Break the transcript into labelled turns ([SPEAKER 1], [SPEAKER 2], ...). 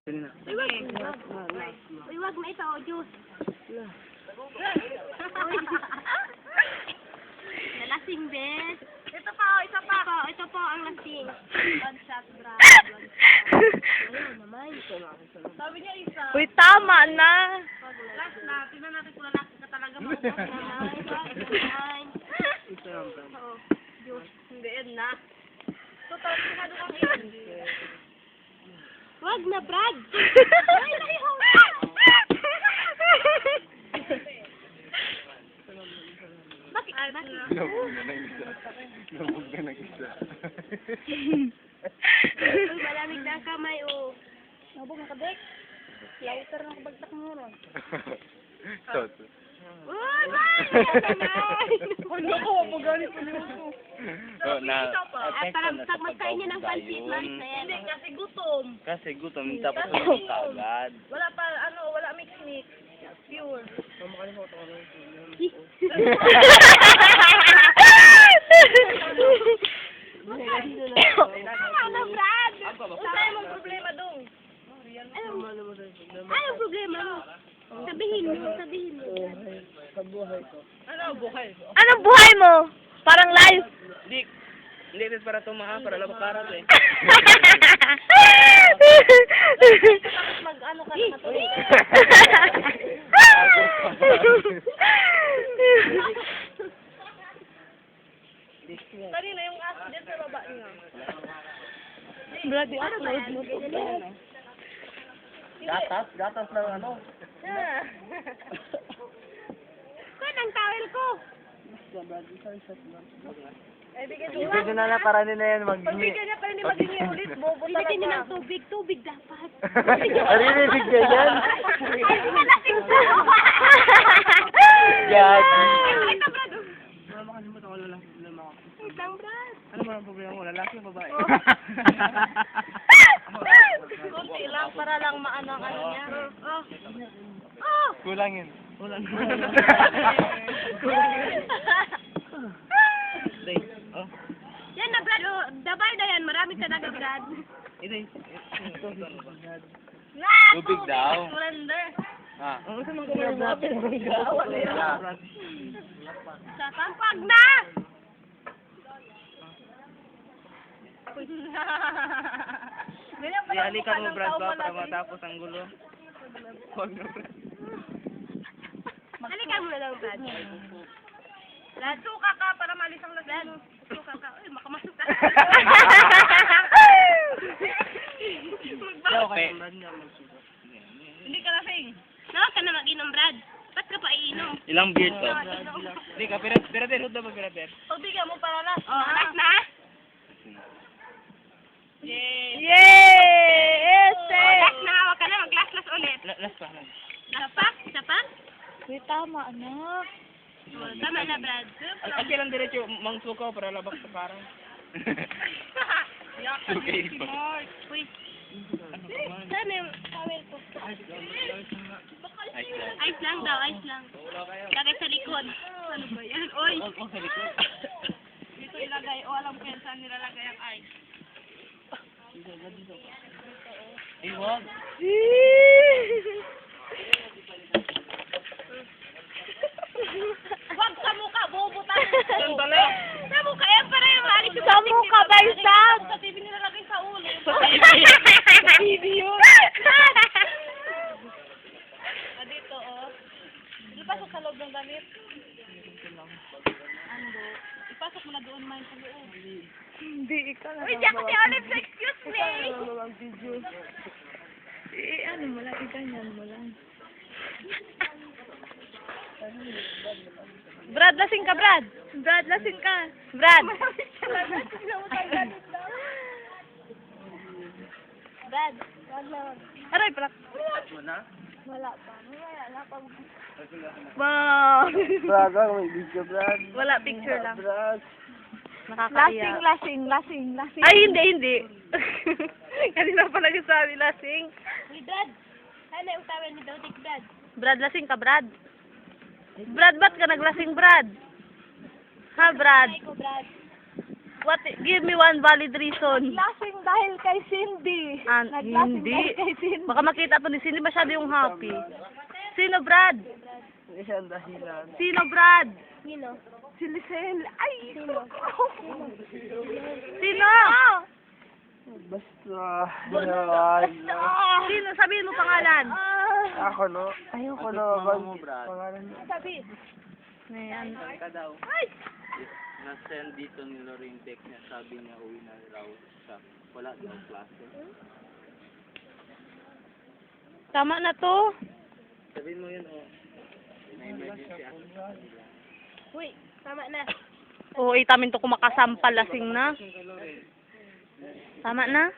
[SPEAKER 1] Uy, wag na ito, juice. Nalasing, bes. Ito pa, isa pa. Ito po ang lasing. One shot, bra. Ayun naman. Sabi niya isa.
[SPEAKER 2] Uy, tama na.
[SPEAKER 1] Last na. Tingnan natin kung lalaki ka talaga maubos. Oo. Juice. Hindi, yan na. Total, sinado kang yun. Wag na, Brad. Ay, nahihaw na. Bakit?
[SPEAKER 3] Labog na ng isa.
[SPEAKER 1] Uy, malamig na ang kamay, oh. Nabog na ka, Dek. Lighter na kabagtak mo ron.
[SPEAKER 3] Toto.
[SPEAKER 1] Uy, Brad!
[SPEAKER 2] Ano ko? Magaling pa niyo ko.
[SPEAKER 1] At parang magkain niya ng pansit, maris na yan.
[SPEAKER 4] Hindi, kasi gutom.
[SPEAKER 3] Kasi gutom, tapos tulog ka agad.
[SPEAKER 4] Wala pa, wala mix-mix. Pure.
[SPEAKER 1] Tama na, Brad!
[SPEAKER 4] Wala mong problema dong.
[SPEAKER 1] Anong problema mo? Sabihin mo.
[SPEAKER 4] Ano, buhay?
[SPEAKER 2] Anong buhay mo? Parang live.
[SPEAKER 3] Hindi, ito para tumaha, para labakarat eh.
[SPEAKER 4] Tapos mag-ano ka na matulog. Kanina yung aso dyan sa baba niya.
[SPEAKER 2] Bloody upload mo to.
[SPEAKER 3] Gatas lang ano.
[SPEAKER 1] Saan ang towel ko?
[SPEAKER 4] Eh, bigyan
[SPEAKER 3] Ibigay na na para nila yan mag-ngi.
[SPEAKER 4] Pagbigyan niya pa hindi maging ulit, bobo
[SPEAKER 1] Bibigyan niyo
[SPEAKER 4] talaga.
[SPEAKER 1] ng tubig. Tubig dapat.
[SPEAKER 3] Marinig ka yan.
[SPEAKER 1] Ay, malasing po.
[SPEAKER 3] Gagi.
[SPEAKER 1] Ito, Brad.
[SPEAKER 3] Wala makalimutan ko lalaki problema ko.
[SPEAKER 1] Wait lang, Brad.
[SPEAKER 3] Ano ba ang problema mo? Lalaki o babae?
[SPEAKER 4] Kunti lang para lang maano ang ano niya.
[SPEAKER 1] Oh!
[SPEAKER 3] Kulangin. Kulang. Oh.
[SPEAKER 1] Yan na, Brad. Oh, dabay na yan. Marami talaga, Brad.
[SPEAKER 3] Tubig daw.
[SPEAKER 4] Surrender.
[SPEAKER 3] Ah.
[SPEAKER 1] Sasampag na!
[SPEAKER 4] Ganyan pala ang
[SPEAKER 3] Halikan mo,
[SPEAKER 4] mukha ng
[SPEAKER 3] Brad,
[SPEAKER 4] tao
[SPEAKER 3] ba,
[SPEAKER 4] pala.
[SPEAKER 3] para matapos ang gulo. Huwag na, Brad.
[SPEAKER 1] Halika mo na lang, Brad.
[SPEAKER 4] Brad, suka ka para malis ang lasan. Suka ka. Uy, makamasok ka.
[SPEAKER 3] Okay.
[SPEAKER 4] Hindi ka lasing.
[SPEAKER 1] Nawag ka na mag-inom, Brad. Ba't ka pa iinom?
[SPEAKER 3] Ilang beers to? Hindi ka, pera-pera, huwag na pera-pera.
[SPEAKER 4] Pagbigyan mo para last.
[SPEAKER 1] Oh, last na?
[SPEAKER 4] Yay!
[SPEAKER 2] Yay!
[SPEAKER 1] Oh, last na. Huwag ka na. Mag-last ulit.
[SPEAKER 3] Last pa.
[SPEAKER 1] Isa pa? Isa pa?
[SPEAKER 2] Uy, tama, anak.
[SPEAKER 1] Oh, tama na, Brad.
[SPEAKER 3] Aki lang diretso, mang sukaw para labak sa parang. Sukay pa.
[SPEAKER 1] Uy. Saan na yung towel ko? Ice lang daw, ice lang. Lagay sa likod. Ano ba yan? Oy!
[SPEAKER 3] Huwag sa likod.
[SPEAKER 4] Dito ilagay. O, alam ko yan saan nilalagay ang ice.
[SPEAKER 3] Ay, wag.
[SPEAKER 4] Wag sa mukha, bobo tayo.
[SPEAKER 3] Sandali.
[SPEAKER 1] Sa mukha yan para yung maalis yung
[SPEAKER 2] Sa mukha, Baysab!
[SPEAKER 4] Sa TV nilalagay sa ulo.
[SPEAKER 2] TV yun.
[SPEAKER 4] Ah, dito, oh. Ipasok sa loob ng damit. Ando. Ipasok mo na doon, man, sa loob.
[SPEAKER 2] Hindi, ikaw na.
[SPEAKER 1] Uy, diyan ko si Olive, excuse me!
[SPEAKER 2] Ano mo lang, iganyan mo lang. Brad, lasing ka, Brad. Brad, lasing ka. Brad.
[SPEAKER 1] Brad,
[SPEAKER 2] Aray, pala.
[SPEAKER 3] Wala?
[SPEAKER 1] wala pa. Wala pa.
[SPEAKER 2] Wow.
[SPEAKER 3] Brad, may video, Brad.
[SPEAKER 2] Wala, picture lang.
[SPEAKER 3] Brad.
[SPEAKER 2] Lasing. Ay, hindi. Kanina pa nagsasabi, lasing.
[SPEAKER 1] Uy, Brad. Sana yung towel ni Dodik, Brad.
[SPEAKER 2] Brad, lasing ka, Brad. Brad, ba't ka naglasing, Brad? Ha, Brad?
[SPEAKER 1] Ay ko, Brad.
[SPEAKER 2] Give me one valid reason.
[SPEAKER 1] Lasing dahil kay Cindy. Naglasing
[SPEAKER 2] Hindi.
[SPEAKER 1] dahil kay Cindy.
[SPEAKER 2] Baka makita to ni Cindy masyado yung happy. Sino, Brad?
[SPEAKER 3] Isang dahilan.
[SPEAKER 2] Sino, Brad?
[SPEAKER 1] Sino?
[SPEAKER 4] Si Lisel. Ay!
[SPEAKER 1] Sino?
[SPEAKER 2] Sino?
[SPEAKER 3] Basta. Naman.
[SPEAKER 2] Sino? Sabihin mo pangalan.
[SPEAKER 3] Ako no. Ayoko na. Pangalan mo.
[SPEAKER 1] Sabi.
[SPEAKER 2] Ayan.
[SPEAKER 3] Ka daw.
[SPEAKER 1] Ay!
[SPEAKER 3] Na-send dito ni Lorraine text niya. Sabi niya uwi na raw siya. Wala daw klase.
[SPEAKER 2] Tama na to.
[SPEAKER 3] Sabihin mo yun oh. May emergency ako sa kanila.
[SPEAKER 1] Uy, tama na.
[SPEAKER 2] Oo, itamin to kumakasampal lasing na. Tama na.